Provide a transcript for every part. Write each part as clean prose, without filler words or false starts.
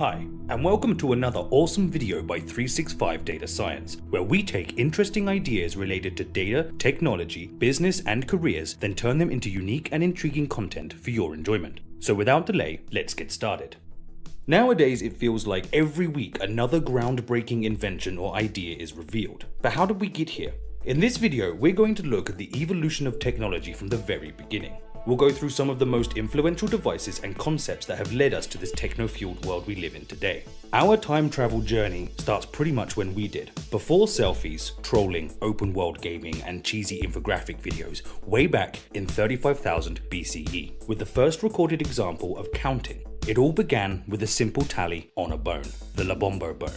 Hi, and welcome to another awesome video by 365 Data Science, where we take interesting ideas related to data, technology, business, and careers, then turn them into unique and intriguing content for your enjoyment. So without delay, let's get started. Nowadays, it feels like every week another groundbreaking invention or idea is revealed. But how did we get here? In this video, we're going to look at the evolution of technology from the very beginning. We'll go through some of the most influential devices and concepts that have led us to this techno-fueled world we live in today. Our time travel journey starts pretty much when we did, before selfies, trolling, open world gaming, and cheesy infographic videos, way back in 35,000 BCE, with the first recorded example of counting. It all began with a simple tally on a bone, the Lebombo bone.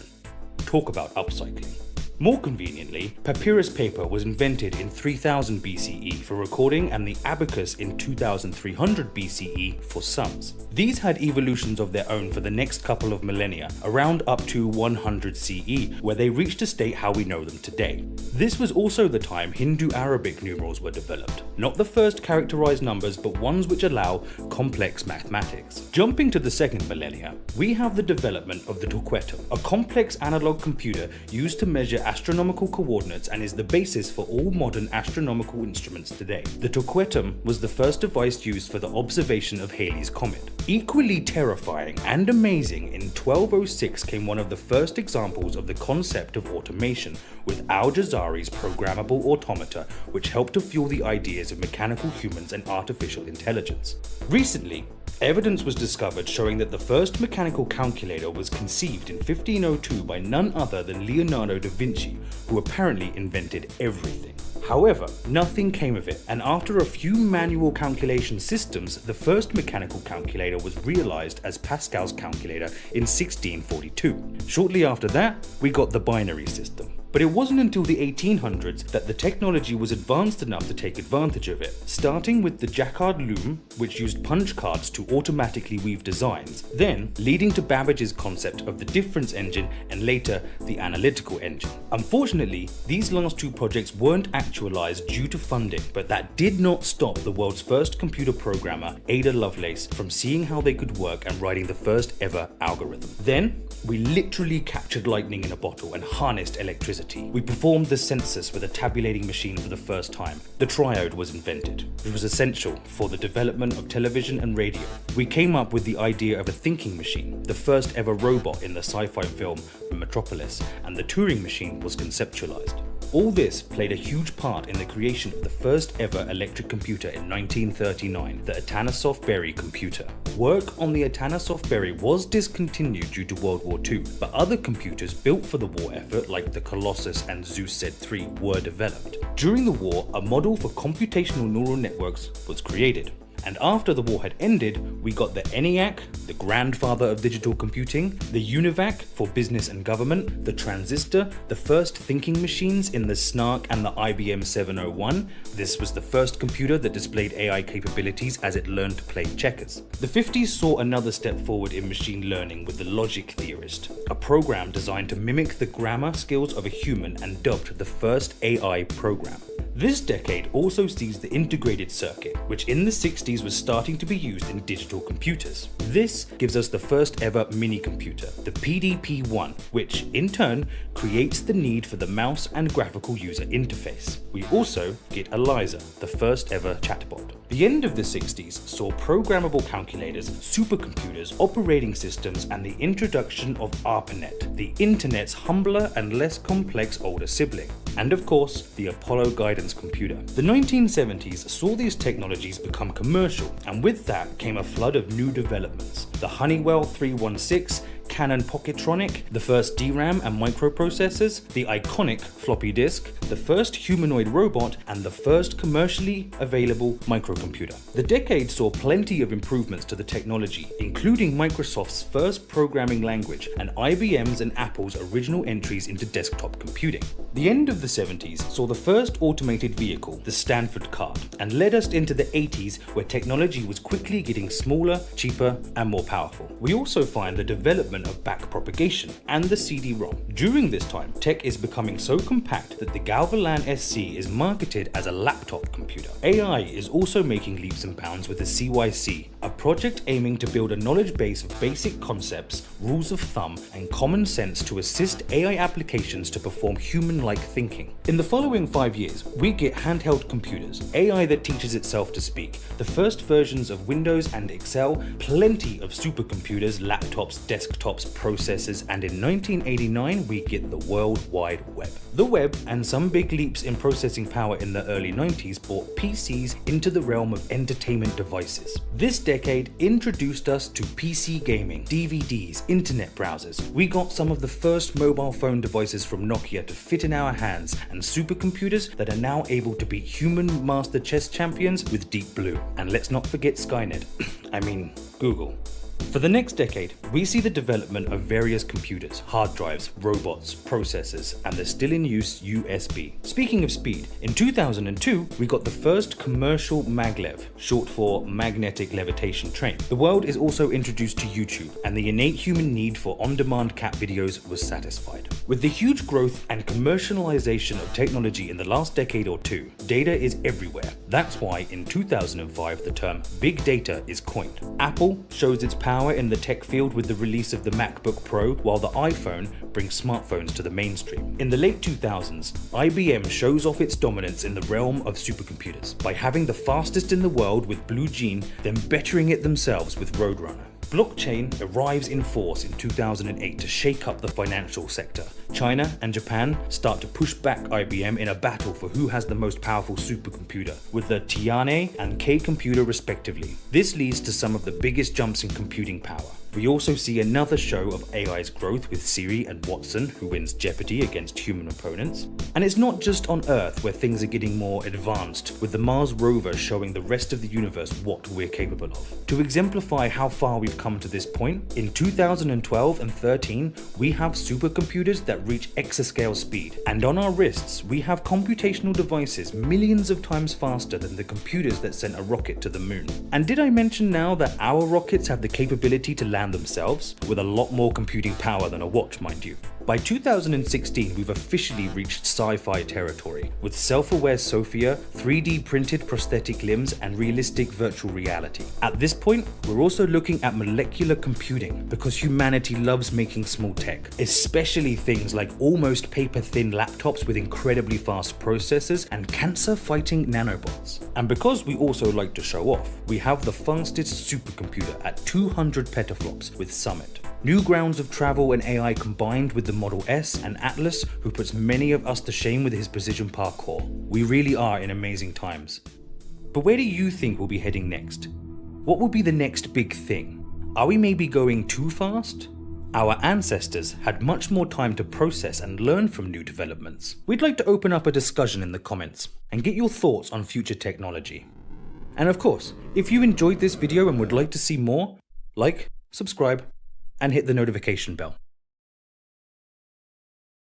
Talk about upcycling. More conveniently, papyrus paper was invented in 3000 BCE for recording and the Abacus in 2300 BCE for sums. These had evolutions of their own for the next couple of millennia, around up to 100 CE, where they reached a state how we know them today. This was also the time Hindu-Arabic numerals were developed, not the first characterized numbers but ones which allow complex mathematics. Jumping to the second millennia, we have the development of the techno-fuelled, a complex analog computer used to measure astronomical coordinates and is the basis for all modern astronomical instruments today. The techno-fuelled was the first device used for the observation of Halley's Comet. Equally terrifying and amazing, in 1206 came one of the first examples of the concept of automation with Al-Jazari's programmable automata, which helped to fuel the ideas of mechanical humans and artificial intelligence. Recently, evidence was discovered showing that the first mechanical calculator was conceived in 1502 by none other than Leonardo da Vinci, who apparently invented everything. However, nothing came of it, and after a few manual calculation systems, the first mechanical calculator was realized as Pascal's calculator in 1642. Shortly after that, we got the binary system. But it wasn't until the 1800s that the technology was advanced enough to take advantage of it, starting with the Jacquard loom, which used punch cards to automatically weave designs, then leading to Babbage's concept of the difference engine and later the analytical engine. Unfortunately, these last two projects weren't actualized due to funding, but that did not stop the world's first computer programmer, Ada Lovelace, from seeing how they could work and writing the first ever algorithm. Then, we literally captured lightning in a bottle and harnessed electricity. We performed the census with a tabulating machine for the first time. The triode was invented, which was essential for the development of television and radio. We came up with the idea of a thinking machine, the first ever robot in the sci-fi film Metropolis, and the Turing machine was conceptualized. All this played a huge part in the creation of the first ever electric computer in 1939, the Atanasoff-Berry computer. Work on the Atanasoff-Berry was discontinued due to World War II, but other computers built for the war effort like the Colossus and Zeus Z3 were developed. During the war, a model for computational neural networks was created. And after the war had ended, we got the ENIAC, the grandfather of digital computing, the UNIVAC for business and government, the transistor, the first thinking machines in the SNARC and the IBM 701. This was the first computer that displayed AI capabilities as it learned to play checkers. The 50s saw another step forward in machine learning with the logic theorist, a program designed to mimic the grammar skills of a human and dubbed the first AI program. This decade also sees the integrated circuit, which in the 60s was starting to be used in digital computers. This gives us the first ever mini-computer, the PDP-1, which in turn creates the need for the mouse and graphical user interface. We also get ELIZA, the first ever chatbot. The end of the 60s saw programmable calculators, supercomputers, operating systems, and the introduction of ARPANET, the internet's humbler and less complex older sibling. And of course, the Apollo guidance computer. The 1970s saw these technologies become commercial, and with that came a flood of new developments. The Honeywell 316, Canon Pocketronic, the first DRAM and microprocessors, the iconic floppy disk, the first humanoid robot, and the first commercially available microcomputer. The decade saw plenty of improvements to the technology, including Microsoft's first programming language and IBM's and Apple's original entries into desktop computing. The end of the 70s saw the first automated vehicle, the Stanford car, and led us into the 80s where technology was quickly getting smaller, cheaper, and more powerful. We also find the development development of backpropagation and the CD-ROM. During this time, tech is becoming so compact that the Galvalan SC is marketed as a laptop computer. AI is also making leaps and bounds with the CYC, a project aiming to build a knowledge base of basic concepts, rules of thumb, and common sense to assist AI applications to perform human-like thinking. In the following 5 years, we get handheld computers, AI that teaches itself to speak, the first versions of Windows and Excel, plenty of supercomputers, laptops, desktops, processors, and in 1989 we get the World Wide Web. The web and some big leaps in processing power in the early 90s brought PCs into the realm of entertainment devices. This decade introduced us to PC gaming, DVDs, internet browsers. We got some of the first mobile phone devices from Nokia to fit in our hands, and supercomputers that are now able to beat human master chess champions with Deep Blue. And let's not forget Skynet. I mean, Google. For the next decade, we see the development of various computers, hard drives, robots, processors, and the still in use USB. Speaking of speed, in 2002, we got the first commercial maglev, short for magnetic levitation train. The world is also introduced to YouTube, and the innate human need for on-demand cat videos was satisfied. With the huge growth and commercialization of technology in the last decade or two, data is everywhere. That's why in 2005 the term big data is coined. Apple shows its power in the tech field with the release of the MacBook Pro, while the iPhone brings smartphones to the mainstream. In the late 2000s, IBM shows off its dominance in the realm of supercomputers by having the fastest in the world with Blue Gene, then bettering it themselves with Roadrunner. Blockchain arrives in force in 2008 to shake up the financial sector. China and Japan start to push back IBM in a battle for who has the most powerful supercomputer, with the Tianhe and K computer respectively. This leads to some of the biggest jumps in computing power. We also see another show of AI's growth with Siri and Watson, who wins Jeopardy against human opponents. And it's not just on Earth where things are getting more advanced, with the Mars rover showing the rest of the universe what we're capable of. To exemplify how far we've come to this point, in 2012 and 13, we have supercomputers that reach exascale speed. And on our wrists, we have computational devices millions of times faster than the computers that sent a rocket to the moon. And did I mention now that our rockets have the capability to land themselves, with a lot more computing power than a watch, mind you. By 2016, we've officially reached sci-fi territory, with self-aware Sophia, 3D printed prosthetic limbs, and realistic virtual reality. At this point, we're also looking at molecular computing, because humanity loves making small tech, especially things like almost paper-thin laptops with incredibly fast processors and cancer-fighting nanobots. And because we also like to show off, we have the fastest supercomputer at 200 petaflops with Summit. New grounds of travel and AI combined with the Model S and Atlas, who puts many of us to shame with his precision parkour. We really are in amazing times. But where do you think we'll be heading next? What will be the next big thing? Are we maybe going too fast? Our ancestors had much more time to process and learn from new developments. We'd like to open up a discussion in the comments and get your thoughts on future technology. And of course, if you enjoyed this video and would like to see more, like, subscribe, and hit the notification bell.